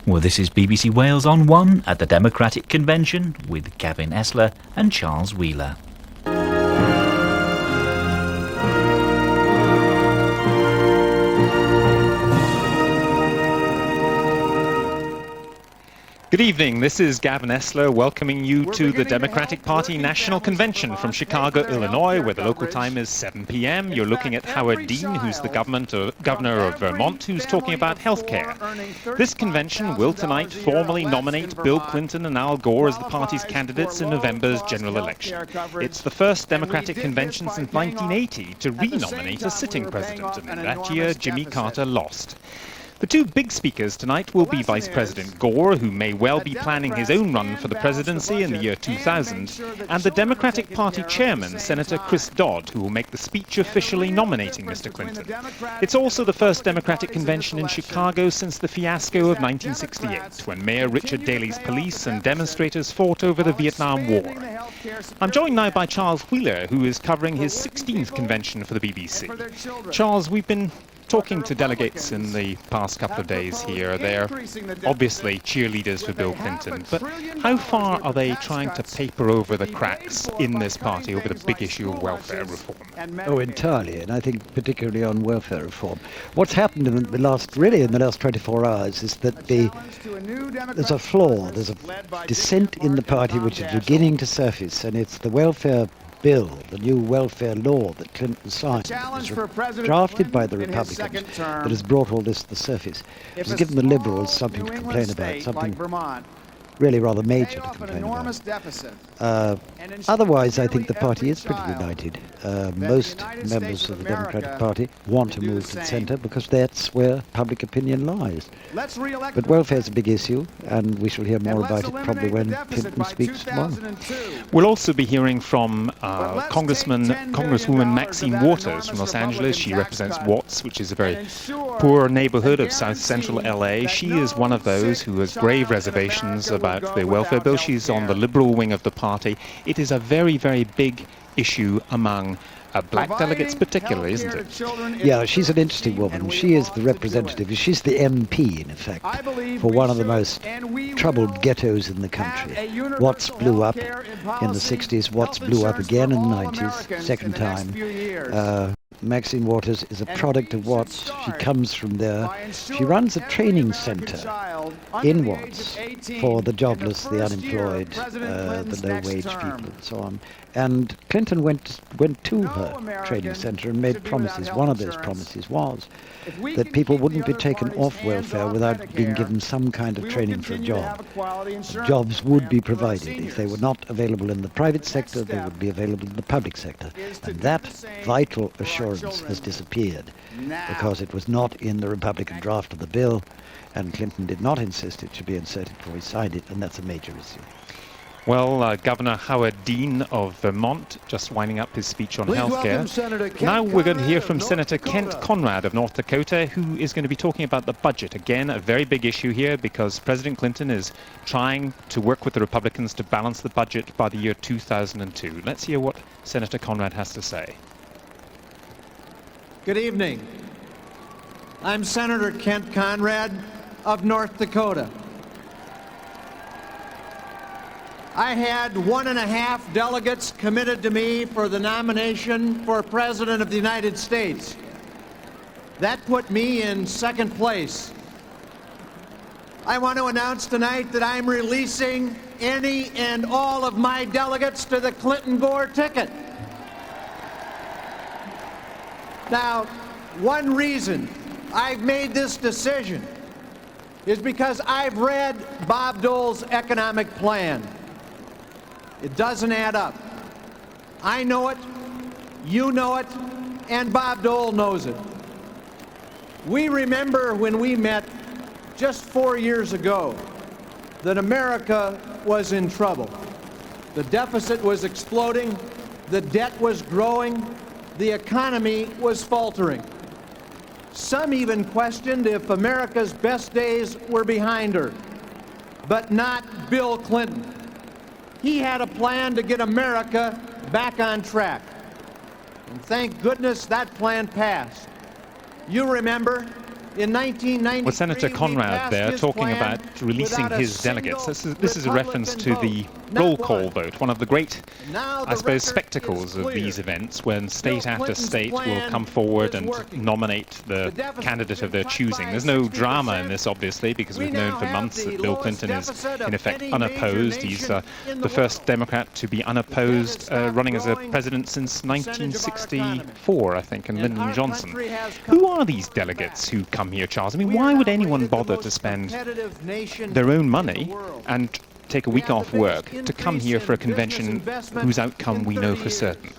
Well, this is BBC Wales on One at the Democratic Convention with Gavin Esler and Charles Wheeler. Good evening, this is Gavin Esler welcoming you to the Democratic Party National Convention from Chicago, Illinois, where the local time is 7 p.m. You're looking at Howard Dean, who's the governor of Vermont, who's talking about healthcare. This convention will tonight formally nominate Bill Clinton and Al Gore as the party's candidates in November's general election. It's the first Democratic convention since 1980 to re-nominate a sitting president, and that year Jimmy Carter lost. The two big speakers tonight will be Vice President Gore, who may well be planning his own run for the presidency in the year 2000, and the Democratic Party chairman, Senator Chris Dodd, who will make the speech officially nominating Mr. Clinton. It's also the first Democratic convention in Chicago since the fiasco of 1968, when Mayor Richard Daley's police and demonstrators fought over the Vietnam War. I'm joined now by Charles Wheeler, who is covering his 16th convention for the BBC. Charles, we've been talking to delegates in the past couple of days here. They're obviously cheerleaders for Bill Clinton, but how far are they trying to paper over the cracks in this party over the big issue of welfare reform? Oh, entirely, and I think particularly on welfare reform. What's happened in the last 24 hours is that there's a flaw, there's a dissent in the party which is beginning to surface, and it's the welfare bill, the new welfare law that Clinton signed, was drafted by the Republicans, that has brought all this to the surface. It has given the Liberals something to complain about, something really rather major to complain about. Otherwise, I think the party is pretty united. Most members of the Democratic Party want to move to the centre because that's where public opinion lies. But welfare is a big issue, and we shall hear more about it probably when Clinton speaks tomorrow. We'll also be hearing from Congresswoman Maxine Waters from Los Angeles. She represents Watts, which is a very poor neighborhood of South Central LA. She is one of those who has grave reservations about the welfare bill. She's on the liberal wing of the party. It is a very, very big issue among black delegates particularly, isn't it? Yeah, she's an interesting woman. She is the representative. She's the MP, in effect, for one of the most troubled ghettos in the country. Watts blew up in the 60s. Watts blew up again in the 90s, second time. Maxine Waters is a product of Watts. She comes from there. She runs a training centre in Watts for the jobless, the unemployed, the low-wage people, and so on. And Clinton went to her training centre and made promises. One of those promises was that people wouldn't be taken off welfare without being given some kind of training for a job. Jobs would be provided. If they were not available in the private sector, they would be available in the public sector. And that vital assurance has disappeared because it was not in the Republican draft of the bill, and Clinton did not insist it should be inserted before he signed it, and that's a major issue. Well, Governor Howard Dean of Vermont just winding up his speech on healthcare. Now we're going to hear from Senator Kent Conrad of North Dakota, who is going to be talking about the budget. Again, a very big issue here because President Clinton is trying to work with the Republicans to balance the budget by the year 2002. Let's hear what Senator Conrad has to say. Good evening. I'm Senator Kent Conrad of North Dakota. I had 1.5 delegates committed to me for the nomination for President of the United States. That put me in second place. I want to announce tonight that I'm releasing any and all of my delegates to the Clinton-Gore ticket. Now, one reason I've made this decision is because I've read Bob Dole's economic plan. It doesn't add up. I know it, you know it, and Bob Dole knows it. We remember when we met just 4 years ago that America was in trouble. The deficit was exploding, the debt was growing, the economy was faltering. Some even questioned if America's best days were behind her, but not Bill Clinton. He had a plan to get America back on track. And thank goodness that plan passed. You remember In 1993, Well, Senator we Conrad passed there his talking plan about releasing without a his single delegates. This is a reference to the Republican vote. roll Not call one. vote, one of the great, Now I the suppose, record spectacles is of clear. these events when state Bill after Clinton's state will plan come forward is and working. nominate the deficit candidate of their cut choosing. by There's no 60%. drama in this, obviously, because We we've known now for have months the that Bill lowest Clinton is, deficit of in effect, any major unopposed. He's nation in the the first world. Democrat to be unopposed, stopped running as a growing president since percentage of our 1964, I think, and Lyndon our Johnson. country has come Who are these delegates who come here, Charles? I mean, We are why would now anyone rated the bother to most spend competitive nation their own in money the world. and take a week have off the work biggest to come increase here for a in business convention investment whose outcome in we know 30 for years. certain?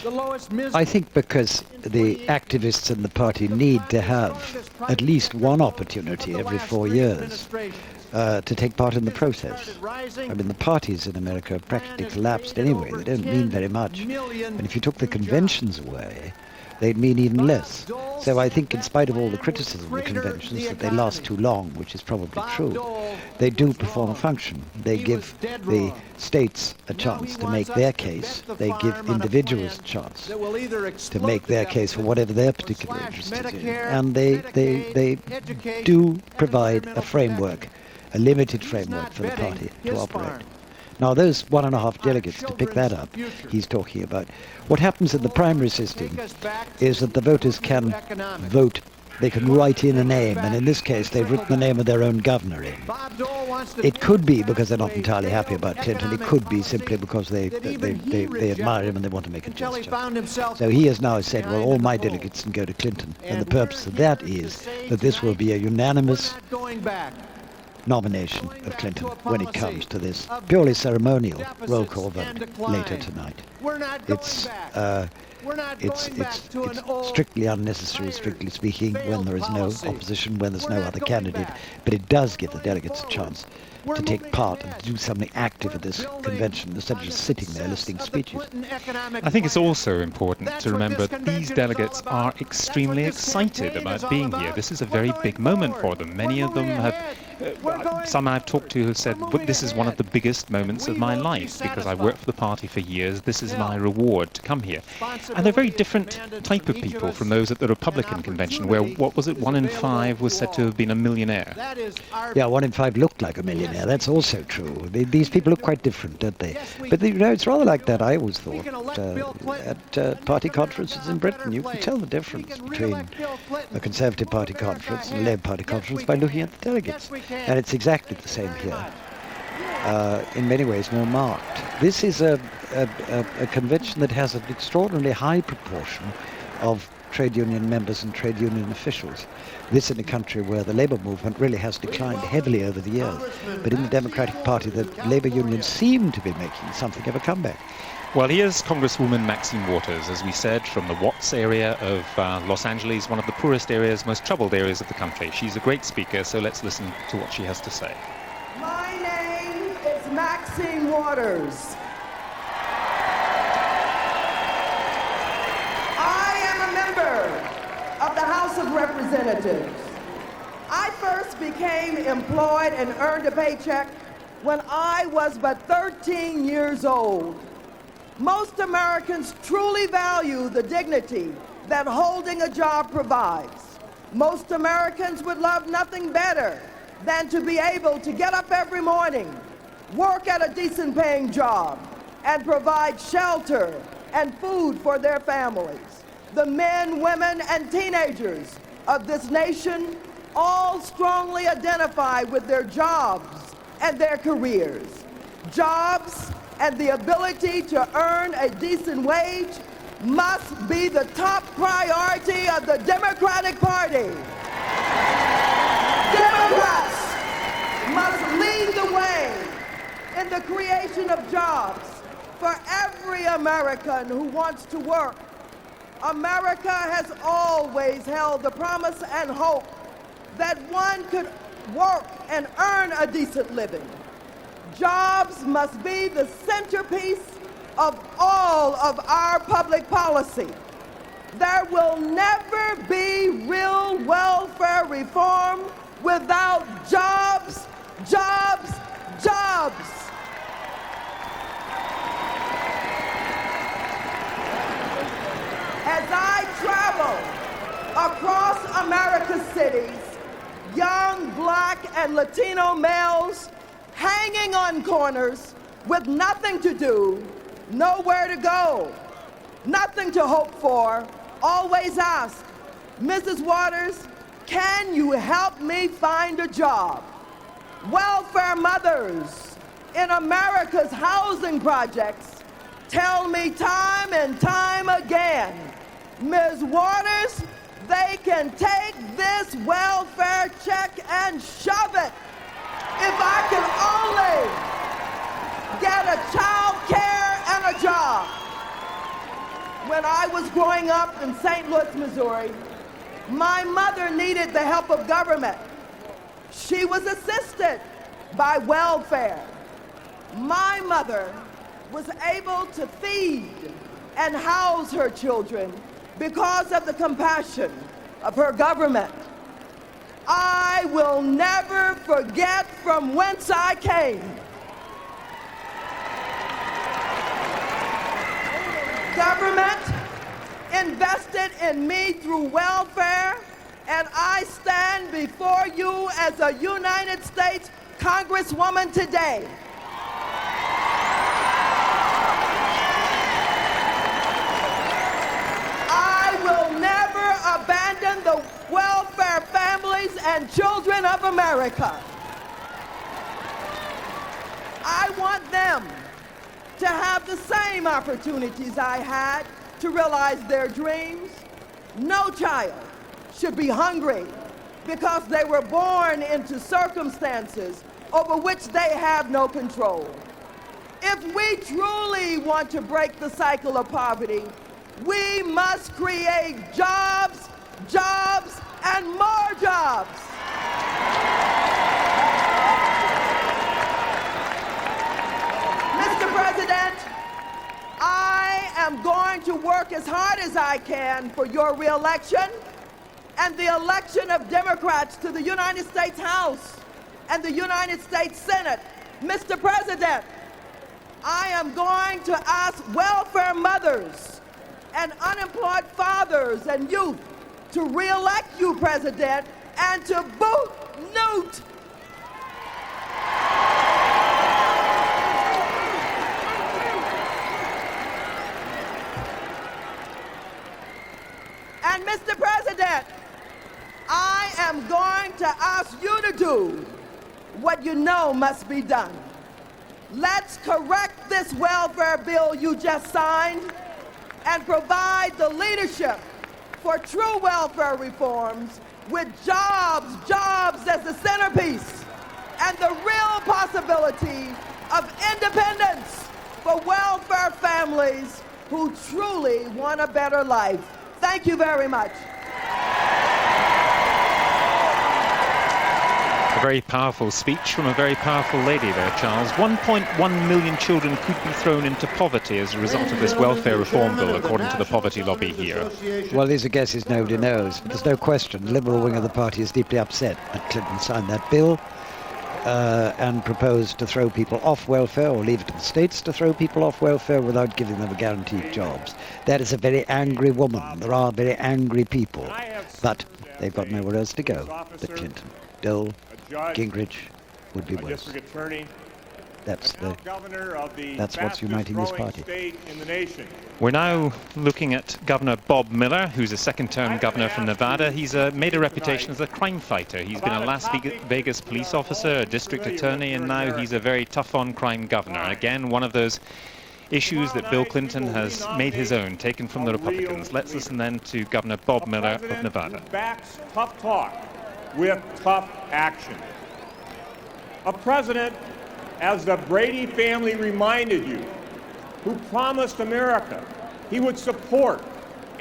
The lowest I think because the activists in the party need to have at least one opportunity every 4 years to take part in the process. I mean, the parties in America have practically collapsed anyway. They don't mean very much. And if you took the conventions away, they'd mean even less. So I think in spite of all the criticism of the conventions that they last too long, which is probably true, they do perform a function. They give the states a chance to make their case. They give individuals a chance to make their case for whatever they're particularly interested in. And they do provide a framework, a limited framework for the party to operate. Now, those 1.5 delegates, to pick that up, he's talking about. What happens in the primary system is that the voters can vote. They can write in a name, and in this case, they've written the name of their own governor in. It could be because they're not entirely happy about Clinton. It could be simply because they admire him and they want to make a gesture. So he has now said, well, all my delegates can go to Clinton. And the purpose of that is that this will be a unanimous nomination of Clinton when it comes to this purely ceremonial roll call vote later tonight. It's strictly unnecessary, strictly speaking, when there is no opposition, when there's no other candidate, but it does give the delegates a chance to take part and to do something active at this convention instead of just sitting there listening to speeches. I think it's also important to remember that these delegates are extremely excited about being here. This is a very big moment for them. Many of them have, some I've talked to have said, this is one of the biggest moments of my life because I worked for the party for years. This is my reward to come here. And they're very different type of people from those at the Republican convention where, what was it, 1 in 5 was said to have been a millionaire. Yeah, 1 in 5 looked like a millionaire. That's also true. These people look quite different, don't they? But you know, it's rather like that, I always thought, at party conferences in Britain. You can tell the difference between a Conservative Party conference and a Labour Party conference by looking at the delegates. And it's exactly the same here. In many ways more marked. This is a convention that has an extraordinarily high proportion of trade union members and trade union officials. This in a country where the labour movement really has declined heavily over the years. But in the Democratic Party, the labour unions seem to be making something of a comeback. Well, here's Congresswoman Maxine Waters, as we said, from the Watts area of Los Angeles, one of the poorest areas, most troubled areas of the country. She's a great speaker, so let's listen to what she has to say. My name is Maxine Waters. I am a member of the House of Representatives. I first became employed and earned a paycheck when I was but 13 years old. Most Americans truly value the dignity that holding a job provides. Most Americans would love nothing better than to be able to get up every morning, work at a decent paying job, and provide shelter and food for their families. The men, women, and teenagers of this nation all strongly identify with their jobs and their careers. Jobs and the ability to earn a decent wage must be the top priority of the Democratic Party. Democrats must lead the way in the creation of jobs for every American who wants to work. America has always held the promise and hope that one could work and earn a decent living. Jobs must be the centerpiece of all of our public policy. There will never be real welfare reform without jobs, jobs, jobs. As I travel across America's cities, young Black and Latino males hanging on corners with nothing to do, nowhere to go, nothing to hope for, always ask, Mrs. Waters, can you help me find a job? Welfare mothers in America's housing projects tell me time and time again, Ms. Waters, they can take this welfare check and shove it. If I can only get a child care and a job. When I was growing up in St. Louis, Missouri, my mother needed the help of government. She was assisted by welfare. My mother was able to feed and house her children because of the compassion of her government. I will never forget from whence I came. Government invested in me through welfare, and I stand before you as a United States Congresswoman today. I will never abandon the welfare families and children of America. I want them to have the same opportunities I had to realize their dreams. No child should be hungry because they were born into circumstances over which they have no control. If we truly want to break the cycle of poverty, we must create jobs, jobs, and more jobs. Mr. President, I am going to work as hard as I can for your re-election and the election of Democrats to the United States House and the United States Senate. Mr. President, I am going to ask welfare mothers and unemployed fathers and youth to re-elect you, President, and to boot Newt. And Mr. President, I am going to ask you to do what you know must be done. Let's correct this welfare bill you just signed and provide the leadership for true welfare reforms with jobs, jobs as the centerpiece and the real possibility of independence for welfare families who truly want a better life. Thank you very much. A very powerful speech from a very powerful lady there, Charles. 1.1 million children could be thrown into poverty as a result of this welfare reform bill, according to the poverty lobby here. Well, these are guesses nobody knows, but there's no question the Liberal wing of the party is deeply upset that Clinton signed that bill and proposed to throw people off welfare or leave it to the states to throw people off welfare without giving them guaranteed jobs. That is a very angry woman. There are very angry people, but they've got nowhere else to go but Clinton. Dole, Gingrich would be worse. That's what's uniting this party. We're now looking at Governor Bob Miller, who's a second-term governor from Nevada. He's made a reputation as a crime fighter. He's been a Las Vegas police officer, a district attorney, and now he's a very tough-on-crime governor. Again, one of those issues that Bill Clinton has made his own, taken from the Republicans. Let's listen then to Governor Bob Miller of Nevada. Backs tough talk with tough action. A president, as the Brady family reminded you, who promised America he would support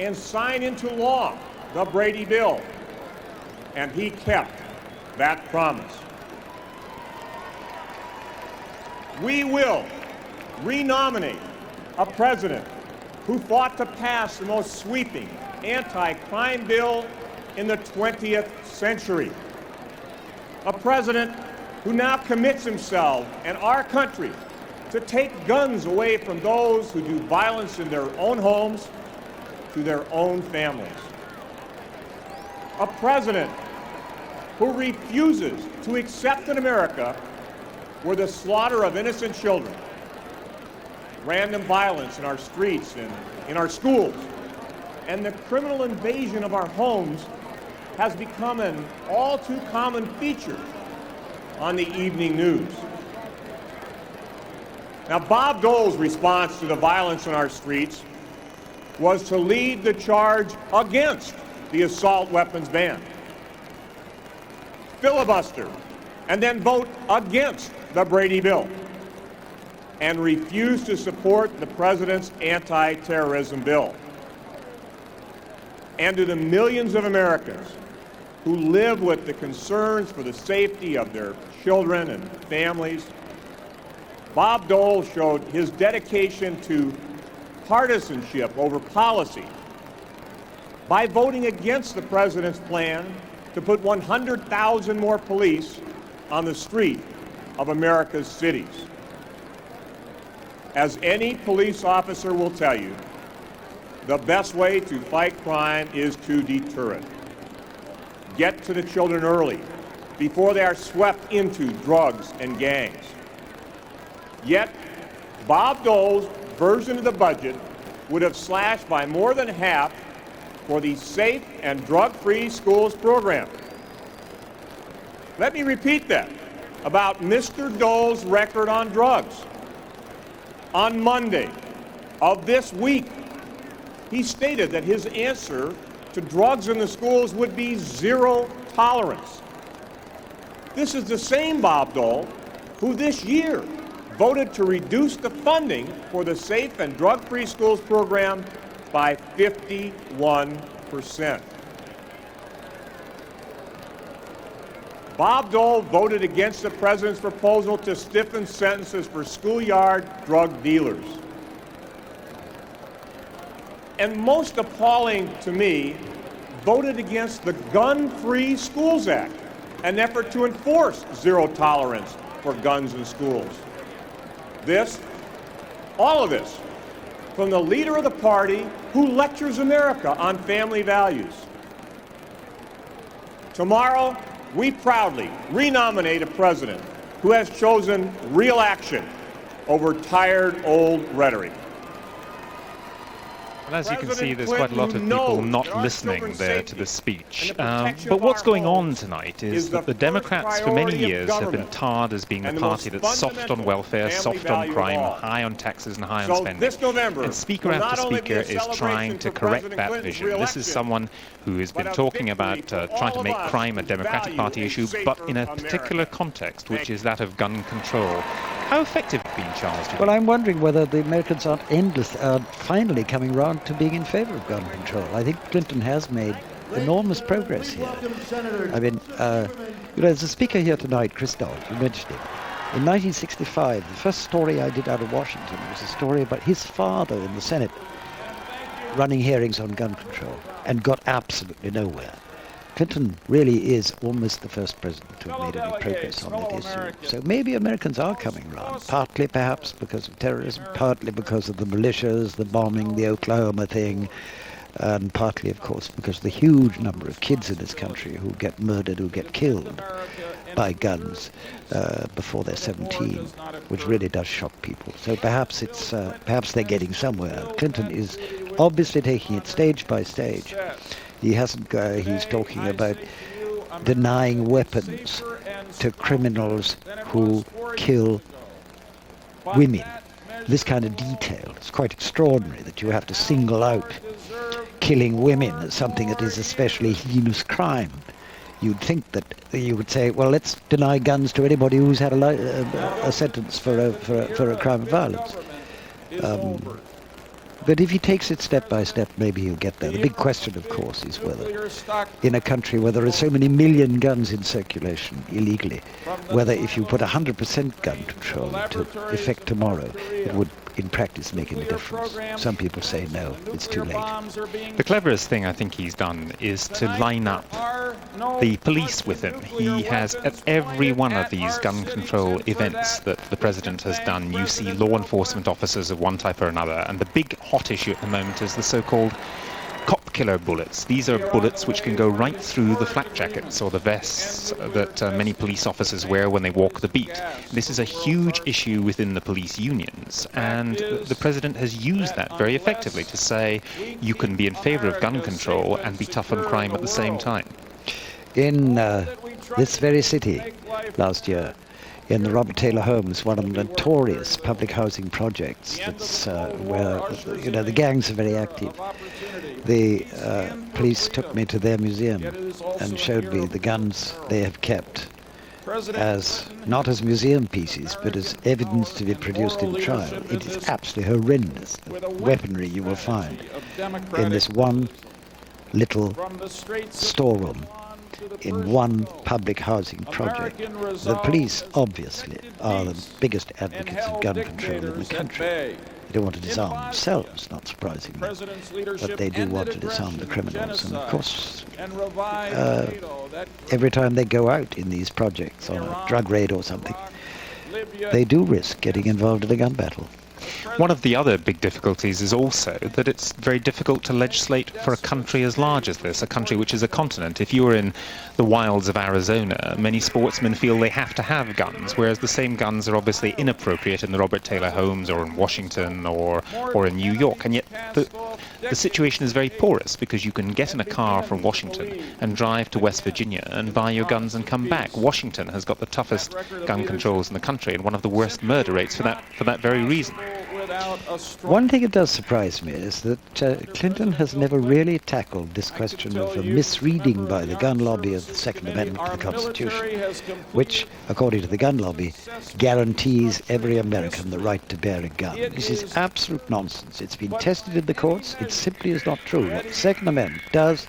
and sign into law the Brady Bill. And he kept that promise. We will renominate a president who fought to pass the most sweeping anti-crime bill in the 20th century. A president who now commits himself and our country to take guns away from those who do violence in their own homes to their own families. A president who refuses to accept in America where the slaughter of innocent children, random violence in our streets and in our schools, and the criminal invasion of our homes has become an all too common feature on the evening news. Now, Bob Dole's response to the violence in our streets was to lead the charge against the assault weapons ban, filibuster, and then vote against the Brady bill, and refuse to support the president's anti-terrorism bill. And to the millions of Americans who live with the concerns for the safety of their children and families, Bob Dole showed his dedication to partisanship over policy by voting against the president's plan to put 100,000 more police on the street of America's cities. As any police officer will tell you, the best way to fight crime is to deter it. Get to the children early, before they are swept into drugs and gangs. Yet, Bob Dole's version of the budget would have slashed by more than half for the Safe and Drug-Free Schools program. Let me repeat that about Mr. Dole's record on drugs. On Monday of this week, he stated that his answer to drugs in the schools would be zero tolerance. This is the same Bob Dole who this year voted to reduce the funding for the Safe and Drug-Free Schools program by 51%. Bob Dole voted against the president's proposal to stiffen sentences for schoolyard drug dealers. And most appalling to me, voted against the Gun-Free Schools Act, an effort to enforce zero tolerance for guns in schools. This, all of this, from the leader of the party who lectures America on family values. Tomorrow, we proudly renominate a president who has chosen real action over tired old rhetoric. And as you can see, there's quite a lot of people not listening there to the speech. But what's going on tonight is that the Democrats for many years have been tarred as being the party that's soft on welfare, soft on crime, high on taxes and high on spending. And speaker after speaker is trying to correct that vision. This is someone who has been talking about trying to make crime a Democratic Party issue, but in a particular context, which is that of gun control. How effective have been, Charles? Well, I'm wondering whether the Americans are finally coming round to being in favor of gun control. I think Clinton has made enormous progress here. I mean, there's a speaker here tonight, Chris Dodd, you mentioned him. In 1965, the first story I did out of Washington was a story about his father in the Senate running hearings on gun control and got absolutely nowhere. Clinton really is almost the first president to have made any progress on that issue. So maybe Americans are coming round, partly perhaps because of terrorism, partly because of the militias, the bombing, the Oklahoma thing, and partly, of course, because of the huge number of kids in this country who get murdered, who get killed by guns before they're 17, which really does shock people. So perhaps they're getting somewhere. Clinton is obviously taking it stage by stage. He hasn't. He's talking about denying weapons to criminals who kill women. This kind of detail is quite extraordinary, that you have to single out killing women as something that is especially heinous crime. You'd think that you would say, well, let's deny guns to anybody who's had a sentence for a crime of violence. But if he takes it step by step, maybe he'll get there. The big question, of course, is whether in a country where there are so many million guns in circulation illegally, whether if you put 100% gun control into effect tomorrow, it would in practice make any difference. Some people say no, it's too late. The cleverest thing I think he's done is to line up the police with him. He has, at every one of these gun control events that the president has done, you see law enforcement officers of one type or another, and the big hot issue at the moment is the so-called cop stop killer bullets. These are bullets which can go right through the flak jackets or the vests that many police officers wear when they walk the beat. This is a huge issue within the police unions, and the president has used that very effectively to say you can be in favor of gun control and be tough on crime at the same time. In this very city last year, in the Robert Taylor Homes, one of the notorious public housing projects that's where the gangs are very active. The police took me to their museum and showed me the guns they have kept as not as museum pieces but as evidence to be produced in trial. It is absolutely horrendous, the weaponry you will find in this one little storeroom in one public housing project. The police obviously are the biggest advocates of gun control in the country. They don't want to disarm themselves, not surprisingly, but they do want to disarm the criminals. And of course, every time they go out in these projects on a drug raid or something, they do risk getting involved in a gun battle. One of the other big difficulties is also that it's very difficult to legislate for a country as large as this, a country which is a continent. If you're in the wilds of Arizona, many sportsmen feel they have to have guns, whereas the same guns are obviously inappropriate in the Robert Taylor Homes or in Washington or in New York. And yet the situation is very porous, because you can get in a car from Washington and drive to West Virginia and buy your guns and come back. Washington has got the toughest gun controls in the country and one of the worst murder rates for that very reason. One thing that does surprise me is that Clinton has never really tackled this question of a misreading by the gun lobby of the Second Amendment to the Constitution, which, according to the gun lobby, guarantees every American the right to bear a gun. This is absolute nonsense. It's been tested in the courts. It simply is not true. What the Second Amendment does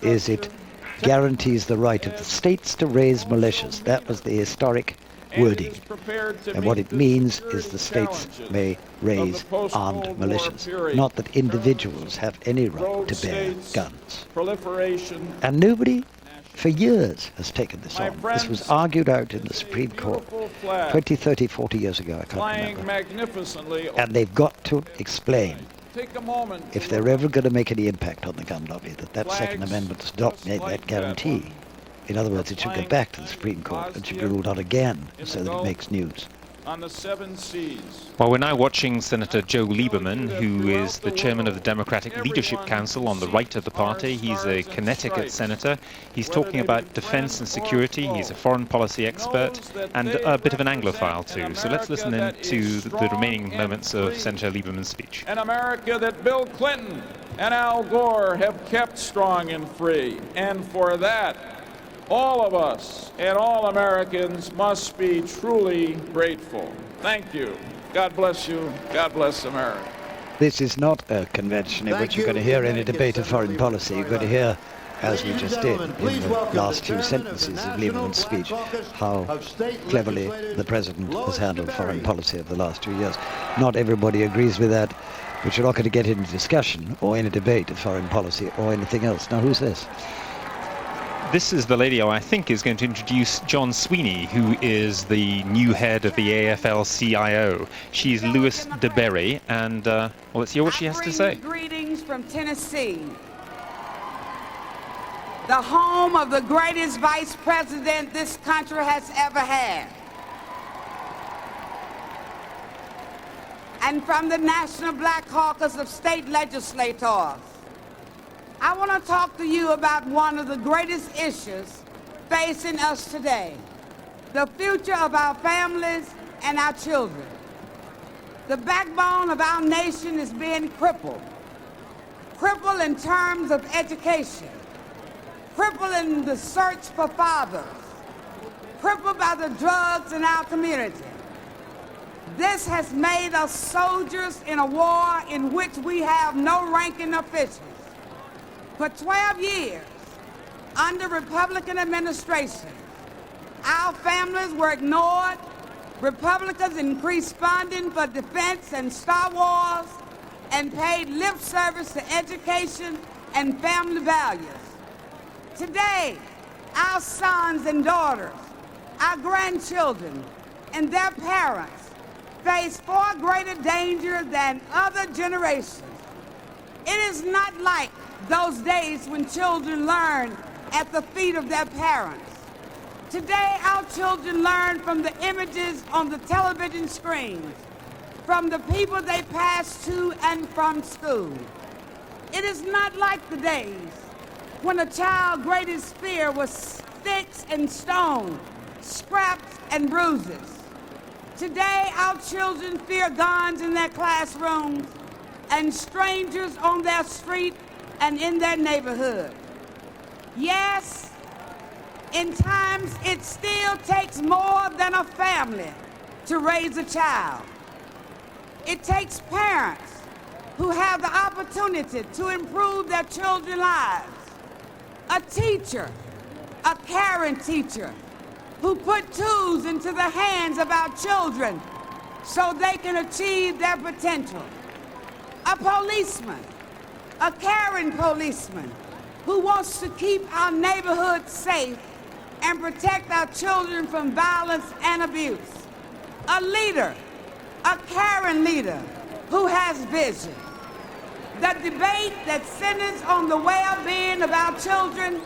is it guarantees the right of the states to raise militias. That was the historic wording. And what it means is the states may raise armed militias, not that individuals have any right to bear guns. And nobody for years has taken this on. This was argued out in the Supreme Court 20, 30, 40 years ago, I can't remember. And they've got to explain, if they're ever going to make any impact on the gun lobby, that Second Amendment does not make that guarantee. In other words, it should go back to the Supreme Court and should be ruled out again so that it makes news. On the 7 seas. Well, we're now watching Senator Joe Lieberman, who is the chairman of the Democratic Leadership Council on the right of the party. He's a Connecticut senator. He's talking about defense and security. He's a foreign policy expert and a bit of an Anglophile too. So let's listen in to the remaining moments of Senator Lieberman's speech. An America that Bill Clinton and Al Gore have kept strong and free. And for that, all of us and all Americans must be truly grateful. Thank you. God bless you. God bless America. This is not a convention in which you're going to hear any debate of foreign policy. You're going to hear, as we just did in the last few sentences of Lieberman's speech, how cleverly the president has handled foreign policy over the last 2 years. Not everybody agrees with that, but you're not going to get into discussion or any debate of foreign policy or anything else. Now, who's this? This is the lady who I think is going to introduce John Sweeney, who is the new head of the AFL-CIO. She's Louis DeBerry, and well, let's hear what she has to say. Greetings from Tennessee, the home of the greatest vice president this country has ever had. And from the National Black Caucus of State Legislators, I want to talk to you about one of the greatest issues facing us today, the future of our families and our children. The backbone of our nation is being crippled in terms of education, crippled in the search for fathers, crippled by the drugs in our community. This has made us soldiers in a war in which we have no ranking officials. For 12 years, under Republican administration, our families were ignored. Republicans increased funding for defense and Star Wars and paid lip service to education and family values. Today, our sons and daughters, our grandchildren, and their parents face far greater danger than other generations. It is not like those days when children learn at the feet of their parents. Today, our children learn from the images on the television screens, from the people they pass to and from school. It is not like the days when a child's greatest fear was sticks and stones, scraps and bruises. Today, our children fear guns in their classrooms and strangers on their street and in their neighborhood. Yes, in times it still takes more than a family to raise a child. It takes parents who have the opportunity to improve their children's lives. A teacher, a caring teacher, who put tools into the hands of our children so they can achieve their potential. A policeman, a caring policeman, who wants to keep our neighborhoods safe and protect our children from violence and abuse. A leader, a caring leader who has vision. The debate that centers on the well-being of our children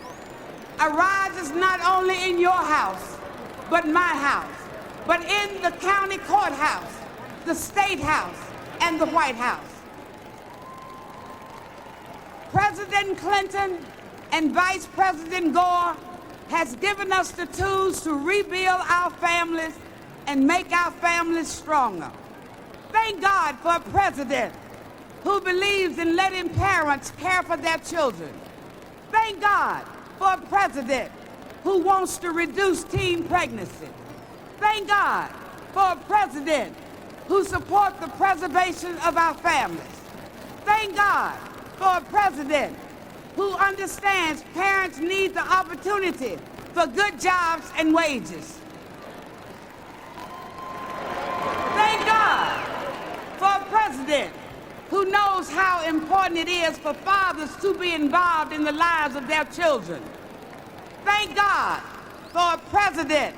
arises not only in your house, but my house, but in the county courthouse, the state house, and the White House. President Clinton and Vice President Gore has given us the tools to rebuild our families and make our families stronger. Thank God for a president who believes in letting parents care for their children. Thank God for a president who wants to reduce teen pregnancy. Thank God for a president who supports the preservation of our families. Thank God for a president who understands parents need the opportunity for good jobs and wages. Thank God for a president who knows how important it is for fathers to be involved in the lives of their children. Thank God for a president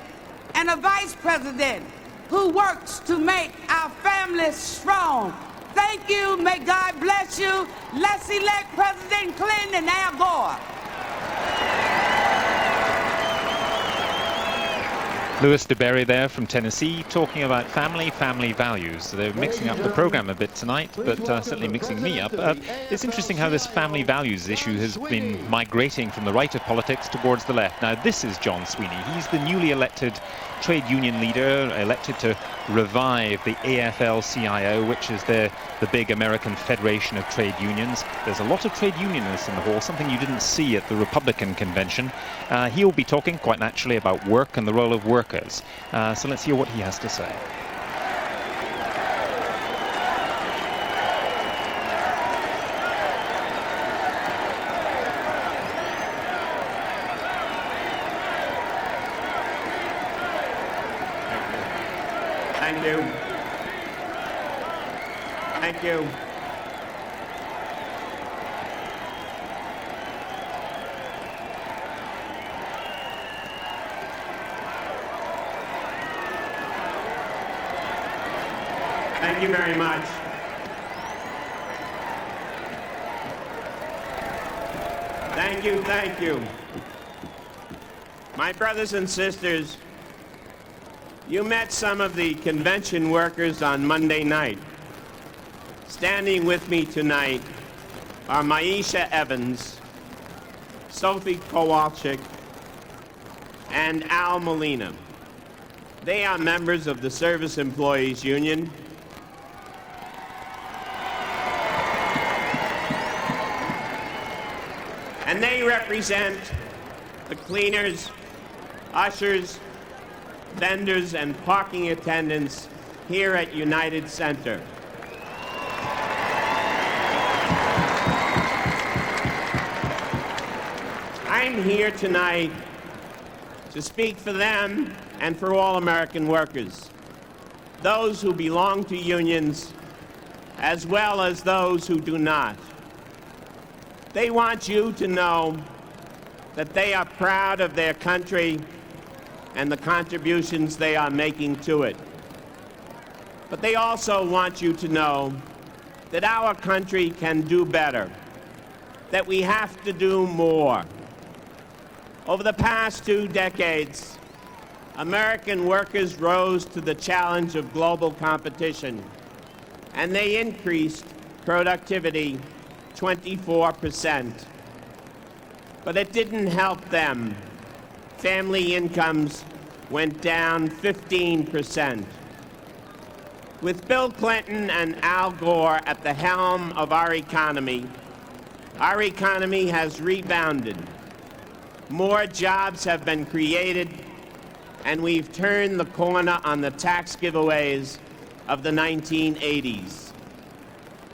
and a vice president who works to make our families strong. Thank you. May God bless you. Let's elect President Clinton and Al Gore. Louis DeBerry there from Tennessee, talking about family values. So they're mixing up the program a bit tonight, but certainly mixing me up. It's interesting how this family values issue has been migrating from the right of politics towards the left. Now, this is John Sweeney. He's the newly elected trade union leader, elected to revive the AFL-CIO, which is the big American Federation of Trade Unions. There's a lot of trade unionists in the hall, something you didn't see at the Republican convention. He'll be talking quite naturally about work and the role of workers. So let's hear what he has to say. Thank you. Thank you. Thank you very much. Thank you, thank you. My brothers and sisters, you met some of the convention workers on Monday night. Standing with me tonight are Maisha Evans, Sophie Kowalczyk, and Al Molina. They are members of the Service Employees Union. And they represent the cleaners, ushers, vendors, and parking attendants here at United Center. I'm here tonight to speak for them and for all American workers, those who belong to unions as well as those who do not. They want you to know that they are proud of their country and the contributions they are making to it. But they also want you to know that our country can do better. that we have to do more. Over the past 2 decades, American workers rose to the challenge of global competition, and they increased productivity 24%. But it didn't help them. Family incomes went down 15%. With Bill Clinton and Al Gore at the helm of our economy has rebounded. More jobs have been created, and we've turned the corner on the tax giveaways of the 1980s.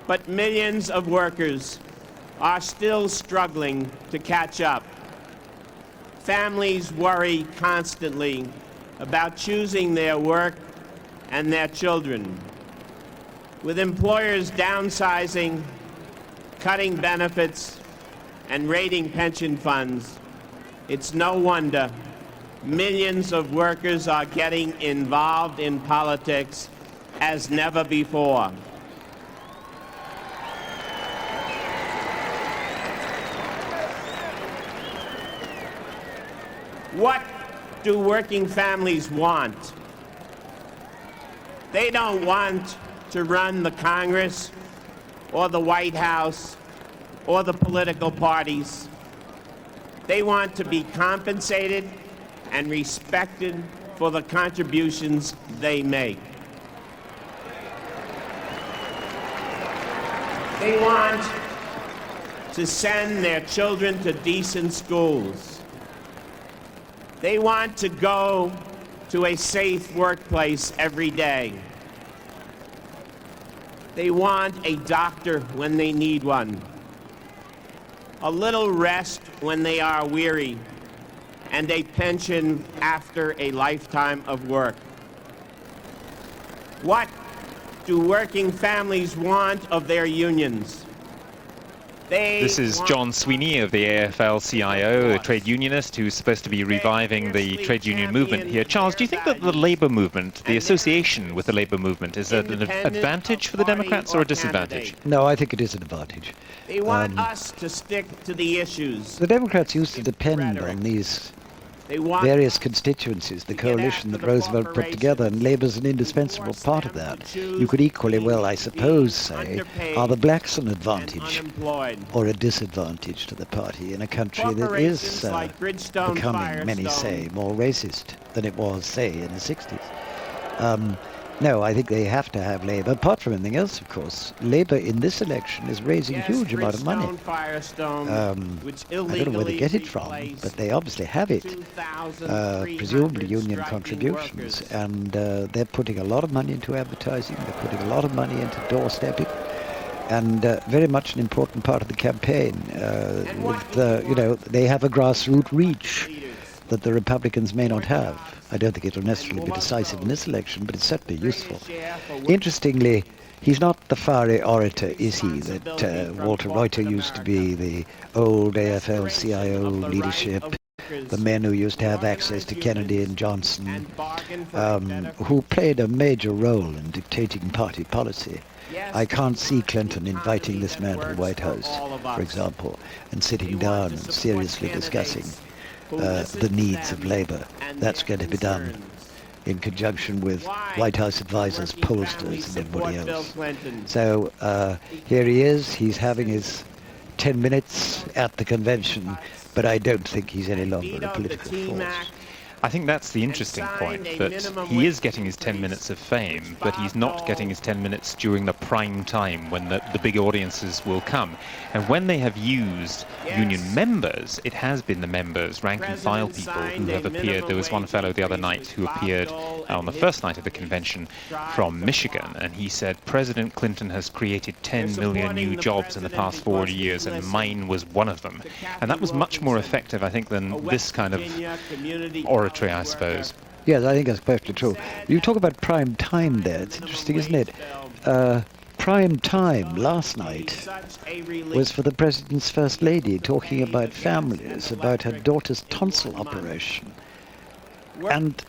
But millions of workers are still struggling to catch up. Families worry constantly about choosing their work and their children. With employers downsizing, cutting benefits, and raiding pension funds, it's no wonder millions of workers are getting involved in politics as never before. What do working families want? They don't want to run the Congress or the White House or the political parties. They want to be compensated and respected for the contributions they make. They want to send their children to decent schools. They want to go to a safe workplace every day. They want a doctor when they need one, a little rest when they are weary, and a pension after a lifetime of work. What do working families want of their unions? This is John Sweeney of the AFL-CIO, a trade unionist who's supposed to be reviving the trade union movement here. Charles, do you think that the Labour movement, the association with the Labour movement, is an advantage for the Democrats or a disadvantage? No, I think it is an advantage. They want us to stick to the issues. The Democrats used to depend on these various constituencies, the coalition that Roosevelt put together, and Labour's an indispensable part of that. You could equally well, I suppose, say, are the blacks an advantage or a disadvantage to the party in a country that is becoming, many say, more racist than it was, say, in the 60s? No, I think they have to have Labour. Apart from anything else, of course, Labour in this election is raising a huge amount of money. I don't know where they get it from, but they obviously have it, presumably union contributions, and they're putting a lot of money into advertising, they're putting a lot of money into doorstepping, and very much an important part of the campaign. They have a grassroots reach that the Republicans may not have. I don't think it'll necessarily be decisive in this election, but it's certainly useful. Interestingly, he's not the fiery orator, is he, that Walter Reuter used to be, the old AFL-CIO leadership, the men who used to have access to Kennedy and Johnson, who played a major role in dictating party policy. I can't see Clinton inviting this man to the White House, for example, and sitting down and seriously discussing the needs of Labour. That's going to be done in conjunction with White House advisors, pollsters, and everybody else. So here he is. He's having his 10 minutes at the convention, but I don't think he's any longer a political force. I think that's the interesting point, that he is getting his 10 minutes of fame, but he's not getting his 10 minutes during the prime time when the big audiences will come. And when they have used union members, it has been the members, rank and file people who have appeared. There was one fellow the other night who appeared on the first night of the convention from Michigan, and he said, President Clinton has created 10 million new jobs in the past 4 years, and mine was one of them. And that was much more effective, I think, than this kind of oratory, I suppose. Yes, I think that's perfectly true. You talk about prime time there. It's interesting, isn't it? Prime time last night was for the President's First Lady talking about families, about her daughter's tonsil operation. And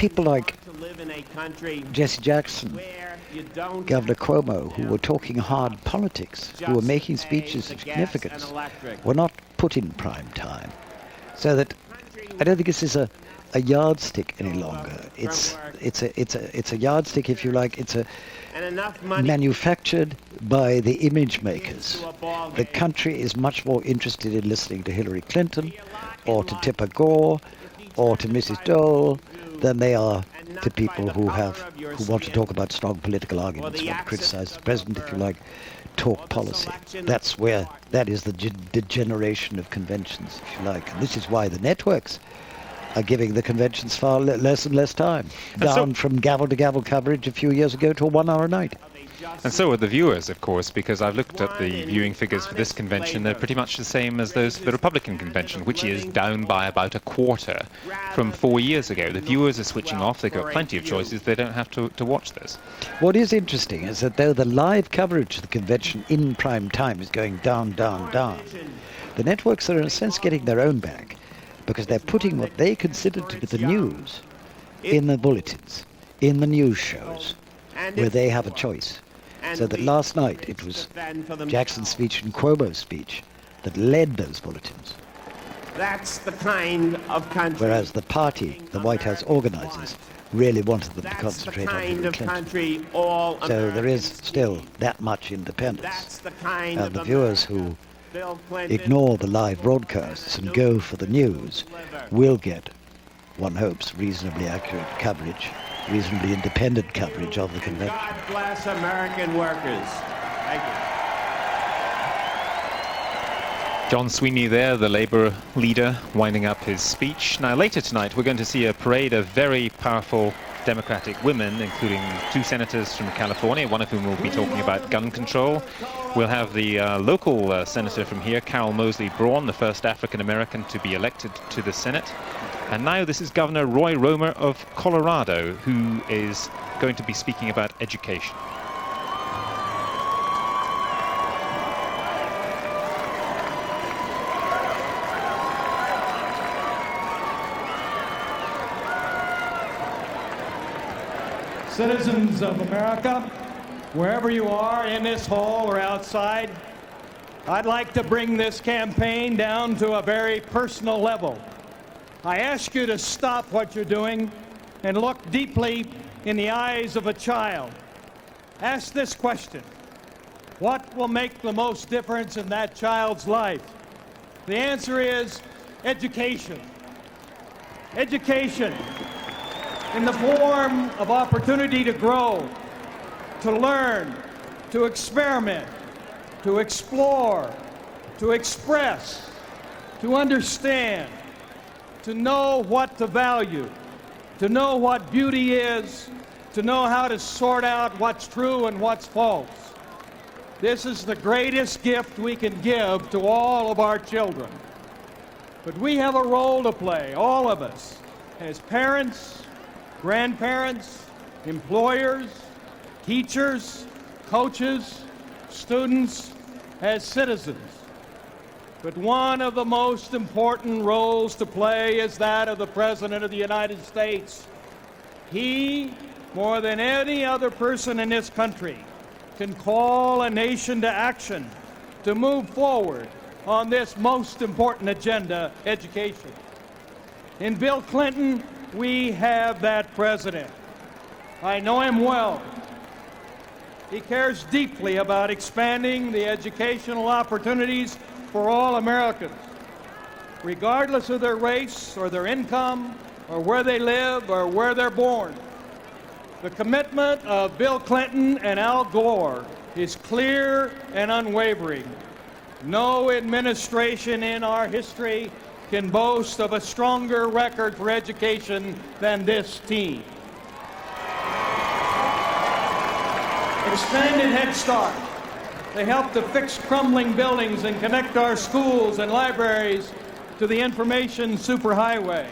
people like to live in a country Jesse Jackson, where you don't Governor Cuomo, who were talking hard politics, who were making speeches of significance, were not put in prime time. So that I don't think this is a yardstick any longer. It's a yardstick, if you like. It's and enough money manufactured by the image makers. The country is much more interested in listening to Hillary Clinton or to Tipper Gore or to Mrs. Dole than they are to people who want to talk about strong political arguments, want to criticize the president, if you like, talk policy. That is the degeneration of conventions, if you like. And this is why the networks are giving the conventions far less and less time, down from gavel-to-gavel coverage a few years ago to a 1 hour a night. And so are the viewers, of course, because I've looked at the viewing figures for this convention. They're pretty much the same as those for the Republican convention, which is down by about a quarter from 4 years ago. The viewers are switching off. They've got plenty of choices. They don't have to watch this. What is interesting is that though the live coverage of the convention in prime time is going down, down, down, the networks are in a sense getting their own back, because they're putting what they consider to be the news in the bulletins, in the news shows, where they have a choice. So that last night it was Jackson's speech and Cuomo's speech that led those bulletins. That's the kind of country. Whereas the party, the White House organizers, really wanted them to concentrate on Hillary Clinton. So there is still that much independence. And the viewers who ignore the live broadcasts and go for the news will get, one hopes, reasonably accurate coverage, reasonably independent coverage of the convention. God bless American workers. Thank you. John Sweeney there, the Labour leader, winding up his speech. Now, later tonight, we're going to see a parade of very powerful Democratic women, including 2 senators from California, one of whom will be talking about gun control. We'll have the local senator from here, Carol Moseley Braun, the first African-American to be elected to the Senate. And now this is Governor Roy Romer of Colorado, who is going to be speaking about education. Citizens of America, wherever you are, in this hall or outside, I'd like to bring this campaign down to a very personal level. I ask you to stop what you're doing and look deeply in the eyes of a child. Ask this question: what will make the most difference in that child's life? The answer is education. Education in the form of opportunity to grow, to learn, to experiment, to explore, to express, to understand, to know what to value, to know what beauty is, to know how to sort out what's true and what's false. This is the greatest gift we can give to all of our children. But we have a role to play, all of us, as parents, grandparents, employers, teachers, coaches, students, as citizens. But one of the most important roles to play is that of the President of the United States. He, more than any other person in this country, can call a nation to action to move forward on this most important agenda, education. In Bill Clinton, we have that president. I know him well. He cares deeply about expanding the educational opportunities for all Americans, regardless of their race or their income or where they live or where they're born. The commitment of Bill Clinton and Al Gore is clear and unwavering. No administration in our history can boast of a stronger record for education than this team. Expanded Head Start. They help to fix crumbling buildings and connect our schools and libraries to the information superhighway.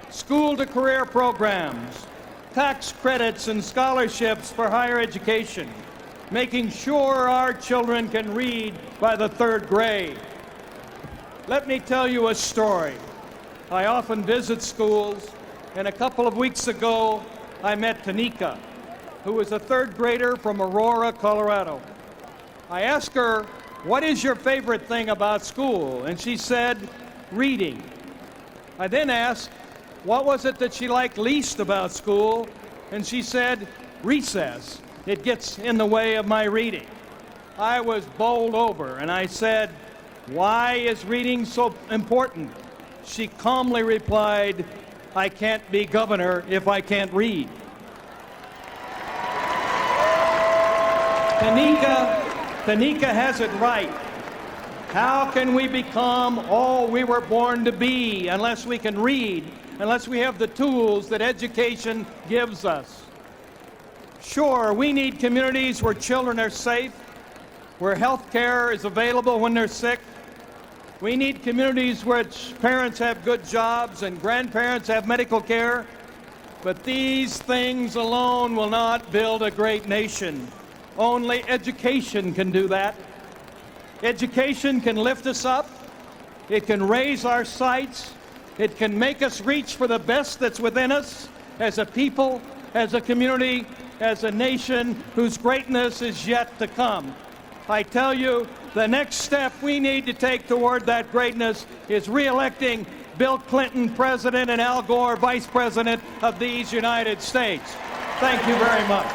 School-to-career programs, tax credits and scholarships for higher education, making sure our children can read by the 3rd grade. Let me tell you a story. I often visit schools, And a couple of weeks ago, I met Tanika, who is a third grader from Aurora, Colorado. I asked her, "What is your favorite thing about school?" And she said, "Reading." I then asked, what was it that she liked least about school? And she said, "Recess. It gets in the way of my reading." I was bowled over and I said, "Why is reading so important?" She calmly replied, "I can't be governor if I can't read." Tanika has it right. How can we become all we were born to be unless we can read, unless we have the tools that education gives us? Sure, we need communities where children are safe, where health care is available when they're sick. We need communities where parents have good jobs and grandparents have medical care. But these things alone will not build a great nation. Only education can do that. Education can lift us up. It can raise our sights. It can make us reach for the best that's within us as a people, as a community, as a nation whose greatness is yet to come. I tell you, the next step we need to take toward that greatness is re-electing Bill Clinton president and Al Gore vice president of these United States. Thank you very much.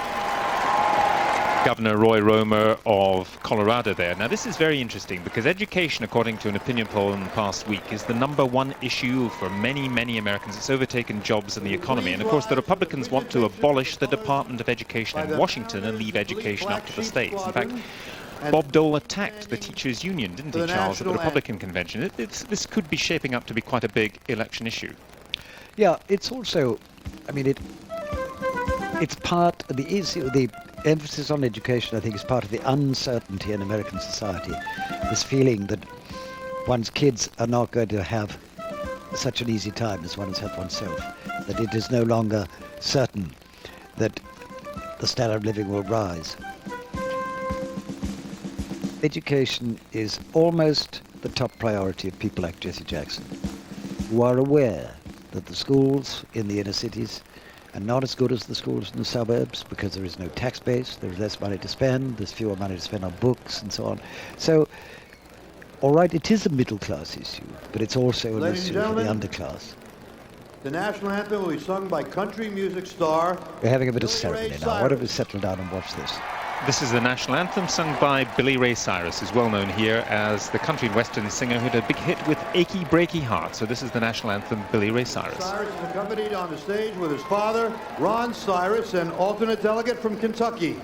Governor Roy Romer of Colorado there. Now, this is very interesting because education, according to an opinion poll in the past week, is the #1 issue for many, many Americans. It's overtaken jobs and the economy. And, of course, the Republicans want to abolish the Department of Education in Washington and leave education up to the states. In fact, Bob Dole attacked the teachers' union, didn't he, Charles, at the Republican convention? This could be shaping up to be quite a big election issue. Yeah, it's also, I mean, it's part of the issue. The emphasis on education, I think, is part of the uncertainty in American society. This feeling that one's kids are not going to have such an easy time as one has had oneself, that it is no longer certain that the standard of living will rise. Education is almost the top priority of people like Jesse Jackson, who are aware that the schools in the inner cities are not as good as the schools in the suburbs because there is no tax base, there is less money to spend, there's fewer money to spend on books and so on. So, all right, it is a middle class issue, but it's also an issue for the underclass. The national anthem will be sung by country music star. We're having a bit of ceremony now. Why don't we settle down and watch this? This is the national anthem sung by Billy Ray Cyrus, who's well known here as the country and western singer who had a big hit with Achy Breaky Heart. So this is the national anthem, Billy Ray Cyrus. Cyrus is accompanied on the stage with his father, Ron Cyrus, an alternate delegate from Kentucky,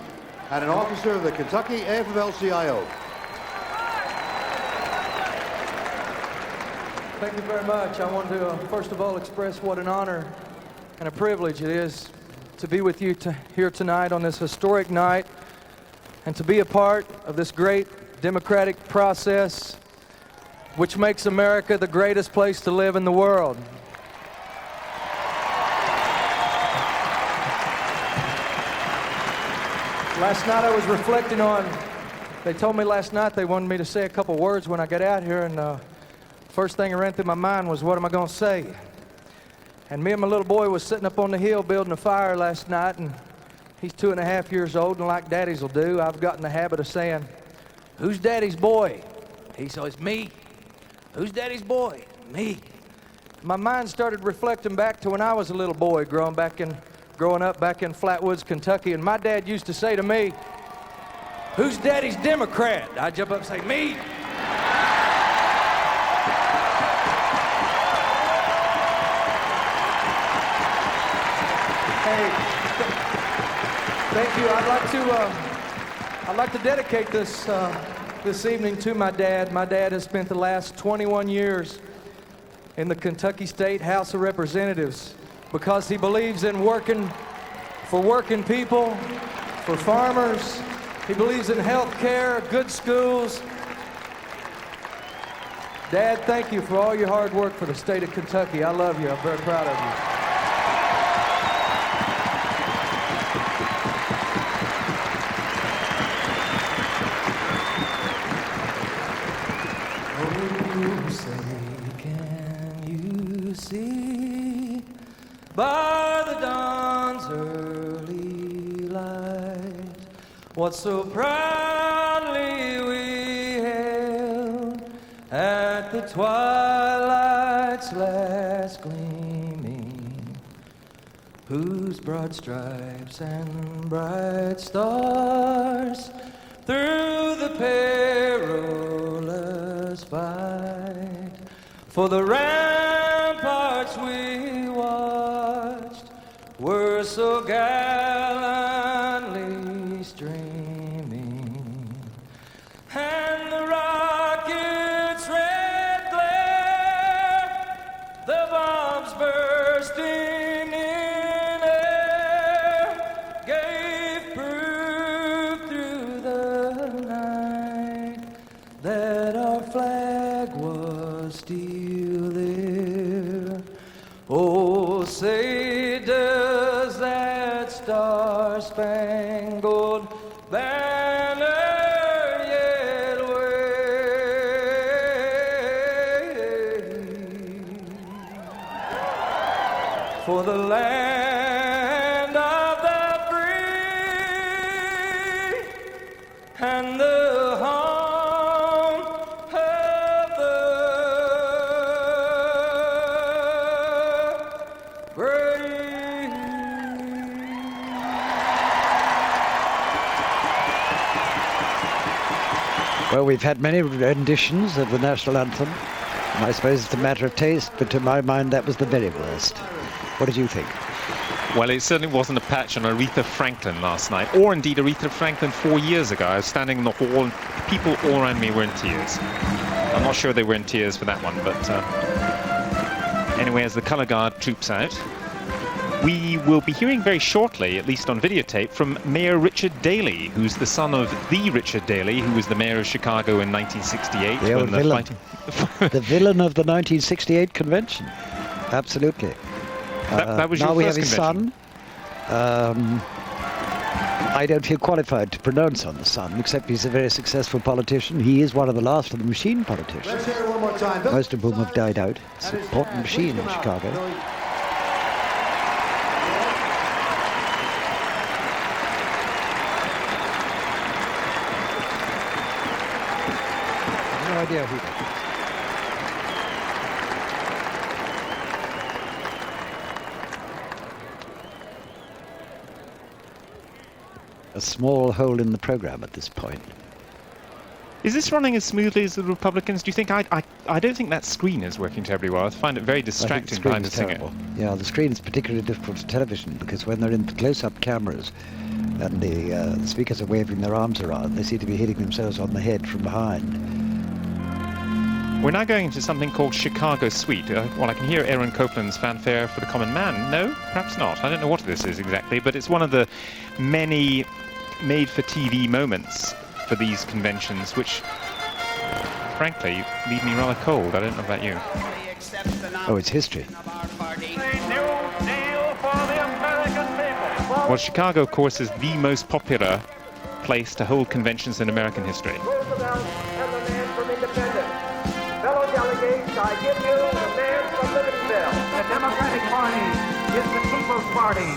and an officer of the Kentucky AFL-CIO. Thank you very much. I want to, first of all, express what an honor and a privilege it is to be with you here tonight on this historic night, and to be a part of this great democratic process which makes America the greatest place to live in the world. Last night I was reflecting on, they told me last night they wanted me to say a couple words when I got out here, and first thing that ran through my mind was, what am I going to say? And me and my little boy was sitting up on the hill building a fire last night, and he's 2.5 years old, and like daddies will do, I've gotten the habit of saying, "Who's daddy's boy?" He says, "Me." "Who's daddy's boy?" "Me." My mind started reflecting back to when I was a little boy growing up back in Flatwoods, Kentucky, and my dad used to say to me, "Who's daddy's Democrat?" I'd jump up and say, "Me." Thank you. I'd like to dedicate this evening to my dad. My dad has spent the last 21 years in the Kentucky State House of Representatives because he believes in working for working people, for farmers. He believes in health care, good schools. Dad, thank you for all your hard work for the state of Kentucky. I love you. I'm very proud of you. By what so proudly we hailed at the twilight's last gleaming, whose broad stripes and bright stars through the perilous fight for the ramparts we watched were so gallantly streaming, and the rocket's red glare, the bombs bursting in air, gave proof through the night that our flag was still there. Oh, say does that star-spangled banner yet wave for the land of the free and the home of the brave? Well, we've had many renditions of the national anthem. And I suppose it's a matter of taste, but to my mind, that was the very worst. What did you think? Well, it certainly wasn't a patch on Aretha Franklin last night, or indeed Aretha Franklin 4 years ago. I was standing in the hall, and people all around me were in tears. I'm not sure they were in tears for that one, but anyway, as the Colour Guard troops out, we will be hearing very shortly, at least on videotape, from Mayor Richard Daley, who's the son of the Richard Daley, who was the mayor of Chicago in 1968. The old villain. The villain of the 1968 convention. Absolutely. That was now your we first have his convention. son. I don't feel qualified to pronounce on the son, except he's a very successful politician. He is one of the last of the machine politicians, Let's hear it one more time. most of whom have died out. It's an important machine in Chicago. No idea who that is. A small hole in the program at this point. Is this running as smoothly as the Republicans? Do you think? I don't think that screen is working terribly well. I find it very distracting behind the singer. Yeah, the screen is particularly difficult to television because when they're in close-up cameras and the speakers are waving their arms around, they seem to be hitting themselves on the head from behind. We're now going into something called Chicago Suite. Well, I can hear Aaron Copland's fanfare for the common man. No, perhaps not. I don't know what this is exactly, but it's one of the many made-for-TV moments for these conventions, which, frankly, leave me rather cold. I don't know about you. Oh, it's history. Well, Chicago, of course, is the most popular place to hold conventions in American history. Fellow delegates, I give you the man from Livingsville. The Democratic Party is the People's Party.